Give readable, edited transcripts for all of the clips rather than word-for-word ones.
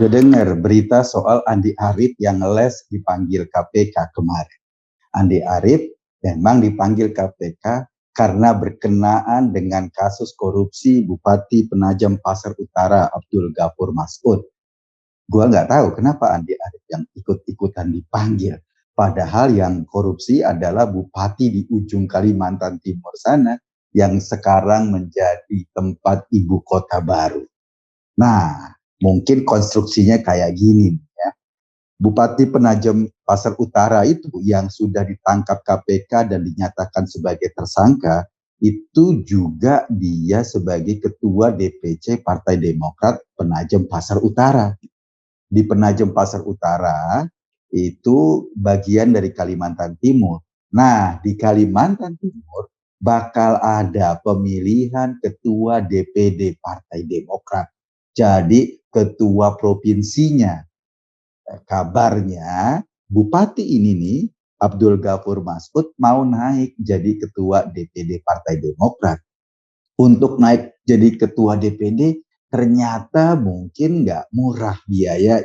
Udah dengar berita soal Andi Arief yang ngeles dipanggil KPK kemarin. Andi Arief memang dipanggil KPK karena berkenaan dengan kasus korupsi Bupati Penajam Pasar Utara Abdul Ghafur Mas'ud. Gua nggak tahu kenapa Andi Arief yang ikut-ikutan dipanggil. Padahal yang korupsi adalah Bupati di ujung Kalimantan Timur sana yang sekarang menjadi tempat ibu kota baru. Nah, mungkin konstruksinya kayak gini ya. Bupati Penajam Pasar Utara itu yang sudah ditangkap KPK dan dinyatakan sebagai tersangka, itu juga dia sebagai ketua DPC Partai Demokrat Penajam Pasar Utara. Di Penajam Pasar Utara itu bagian dari Kalimantan Timur. Nah, di Kalimantan Timur bakal ada pemilihan ketua DPD Partai Demokrat. Jadi ketua provinsinya. Kabarnya Bupati ini nih, Abdul Ghafur Mas'ud mau naik jadi ketua DPD Partai Demokrat. Untuk naik jadi ketua DPD ternyata mungkin nggak murah biaya.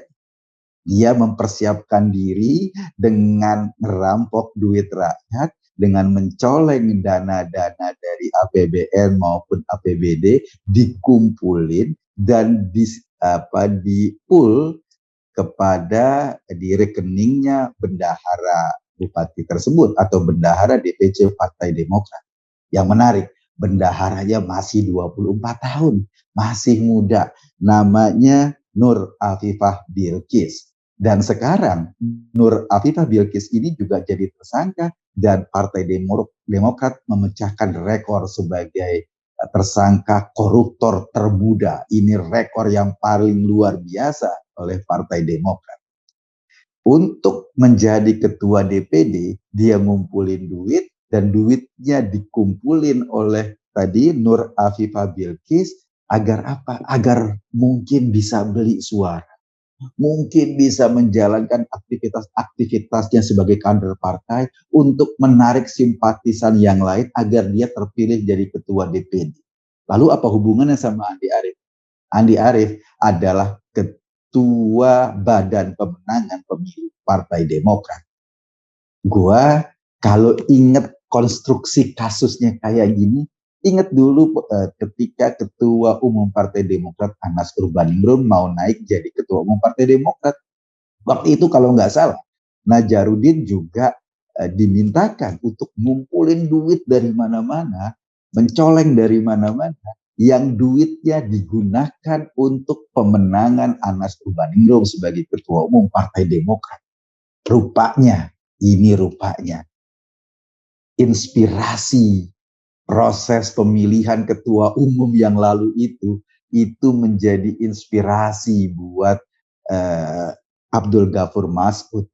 Dia mempersiapkan diri dengan merampok duit rakyat, dengan mencoleng dana-dana dari APBN maupun APBD, dikumpulin dan di pool kepada di rekeningnya bendahara bupati tersebut atau bendahara DPC Partai Demokrat. Yang menarik, bendaharanya masih 24 tahun, masih muda, namanya Nur Afifah Bilqis. Dan sekarang Nur Afifah Bilqis ini juga jadi tersangka dan Partai Demokrat memecahkan rekor sebagai tersangka koruptor termuda. Ini rekor yang paling luar biasa oleh Partai Demokrat. Untuk menjadi ketua DPD, dia ngumpulin duit dan duitnya dikumpulin oleh tadi Nur Afifah Bilqis agar apa? Agar mungkin bisa beli suara. Mungkin bisa menjalankan aktivitas-aktivitasnya sebagai kader partai untuk menarik simpatisan yang lain agar dia terpilih jadi ketua DPD. Lalu apa hubungannya sama Andi Arief? Andi Arief adalah ketua Badan Pemenangan Pemilu Partai Demokrat. Gua kalau inget konstruksi kasusnya kayak gini, ingat dulu ketika Ketua Umum Partai Demokrat Anas Urbaningrum mau naik jadi Ketua Umum Partai Demokrat. Waktu itu kalau nggak salah, Najarudin juga dimintakan untuk ngumpulin duit dari mana-mana, mencoleng dari mana-mana, yang duitnya digunakan untuk pemenangan Anas Urbaningrum sebagai Ketua Umum Partai Demokrat. Rupanya inspirasi proses pemilihan ketua umum yang lalu itu menjadi inspirasi buat Abdul Ghafur Mas'ud.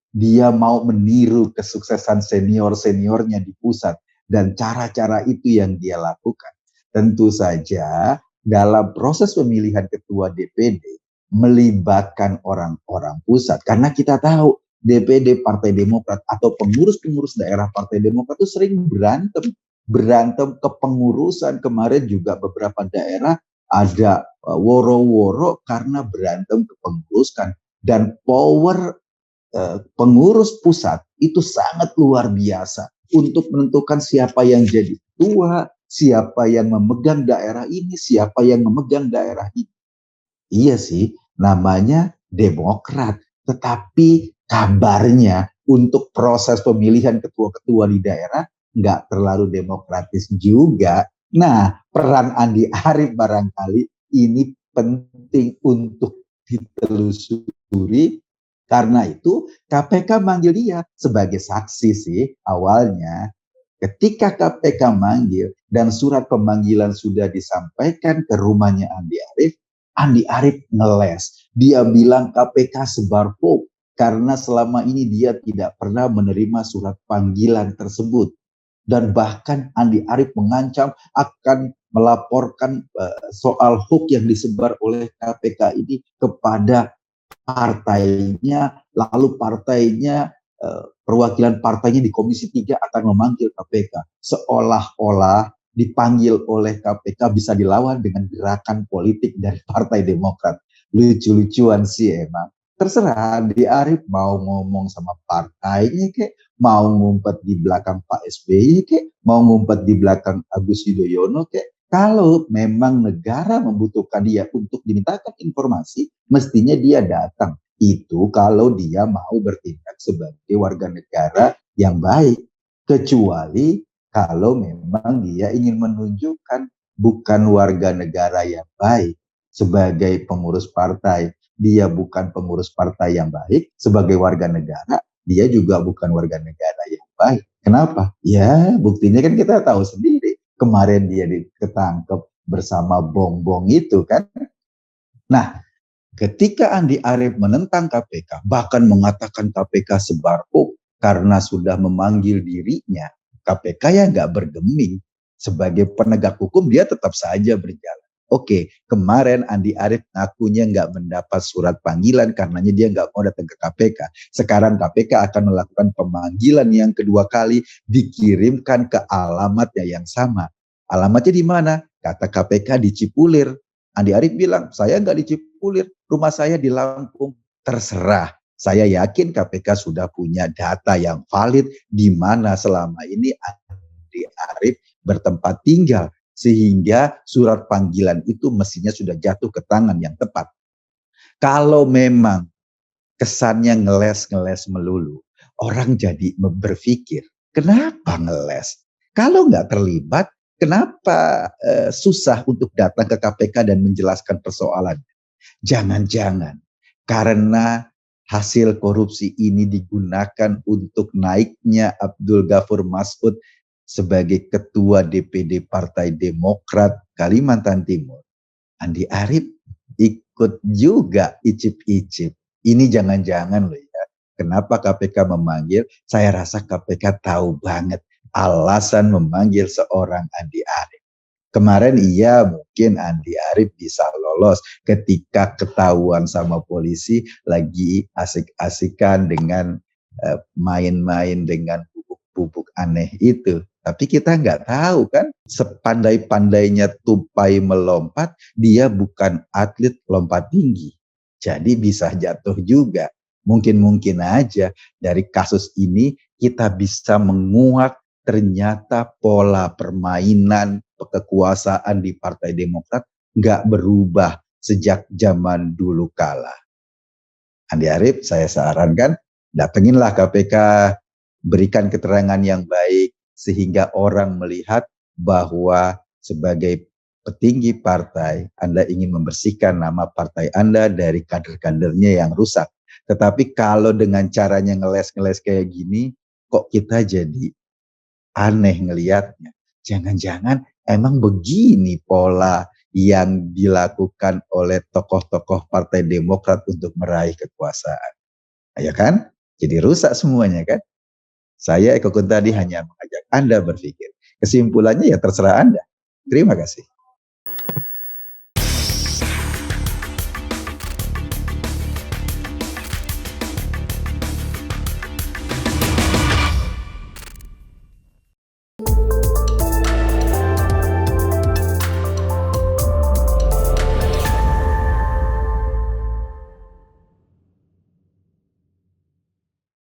Dia mau meniru kesuksesan senior-seniornya di pusat dan cara-cara itu yang dia lakukan. Tentu saja dalam proses pemilihan ketua DPD melibatkan orang-orang pusat karena kita tahu DPD Partai Demokrat atau pengurus-pengurus daerah Partai Demokrat itu sering berantem kepengurusan. Kemarin juga beberapa daerah ada woro-woro karena berantem kepengurusan. Dan power pengurus pusat itu sangat luar biasa untuk menentukan siapa yang jadi ketua, siapa yang memegang daerah ini, siapa yang memegang daerah ini. Iya sih, namanya Demokrat, tetapi kabarnya untuk proses pemilihan ketua-ketua di daerah nggak terlalu demokratis juga. Nah, peran Andi Arief barangkali ini penting untuk ditelusuri. Karena itu KPK manggil dia sebagai saksi sih awalnya. Ketika KPK manggil dan surat pemanggilan sudah disampaikan ke rumahnya Andi Arief ngeles. Dia bilang KPK sebar hoax karena selama ini dia tidak pernah menerima surat panggilan tersebut. Dan bahkan Andi Arief mengancam akan melaporkan soal hoax yang disebar oleh KPK ini kepada partainya, lalu partainya, perwakilan partainya di Komisi 3 akan memanggil KPK. Seolah-olah dipanggil oleh KPK bisa dilawan dengan gerakan politik dari Partai Demokrat. lucu-lucuan sih emang. Terserah Andi Arief mau ngomong sama partainya kek, mau ngumpet di belakang Pak SBY kek, mau ngumpet di belakang Agus Yudhoyono kek. Kalau memang negara membutuhkan dia untuk dimintakan informasi, mestinya dia datang. Itu kalau dia mau bertindak sebagai warga negara yang baik. Kecuali kalau memang dia ingin menunjukkan bukan warga negara yang baik sebagai pengurus partai, dia bukan pengurus partai yang baik, sebagai warga negara, dia juga bukan warga negara yang baik. Kenapa? Ya, buktinya kan kita tahu sendiri. Kemarin dia ketangkep bersama Bongbong itu kan. Nah, ketika Andi Arief menentang KPK, bahkan mengatakan KPK sebarko karena sudah memanggil dirinya, KPK ya nggak bergeming. Sebagai penegak hukum dia tetap saja berjalan. Oke, kemarin Andi Arief ngakunya nggak mendapat surat panggilan karenanya dia nggak mau datang ke KPK. Sekarang KPK akan melakukan pemanggilan yang kedua kali, dikirimkan ke alamatnya yang sama. Alamatnya di mana? Kata KPK di Cipulir. Andi Arief bilang, saya nggak di Cipulir, rumah saya di Lampung. Terserah. Saya yakin KPK sudah punya data yang valid di mana selama ini Andi Arief bertempat tinggal. Sehingga surat panggilan itu mestinya sudah jatuh ke tangan yang tepat. Kalau memang kesannya ngeles-ngeles melulu, orang jadi berpikir, kenapa ngeles? Kalau nggak terlibat, kenapa susah untuk datang ke KPK dan menjelaskan persoalan? Jangan-jangan karena hasil korupsi ini digunakan untuk naiknya Abdul Ghafur Mas'ud sebagai ketua DPD Partai Demokrat Kalimantan Timur. Andi Arief ikut juga icip-icip. Ini jangan-jangan loh ya. Kenapa KPK memanggil? Saya rasa KPK tahu banget alasan memanggil seorang Andi Arief. Kemarin iya mungkin Andi Arief bisa lolos ketika ketahuan sama polisi lagi asik-asikan dengan main-main dengan bubuk-bubuk aneh itu. Tapi kita nggak tahu kan, sepandai-pandainya tupai melompat, dia bukan atlet lompat tinggi. Jadi bisa jatuh juga. Mungkin-mungkin aja dari kasus ini kita bisa menguak ternyata pola permainan kekuasaan di Partai Demokrat nggak berubah sejak zaman dulu kala. Andi Arief, saya sarankan datanginlah KPK, berikan keterangan yang baik sehingga orang melihat bahwa sebagai petinggi partai, Anda ingin membersihkan nama partai Anda dari kader-kadernya yang rusak. Tetapi kalau dengan caranya ngeles-ngeles kayak gini, kok kita jadi aneh ngelihatnya. Jangan-jangan emang begini pola yang dilakukan oleh tokoh-tokoh Partai Demokrat untuk meraih kekuasaan. Ya kan? Jadi rusak semuanya kan? Saya Eko Kuntadi hanya mengajak Anda berpikir. Kesimpulannya ya terserah Anda. Terima kasih.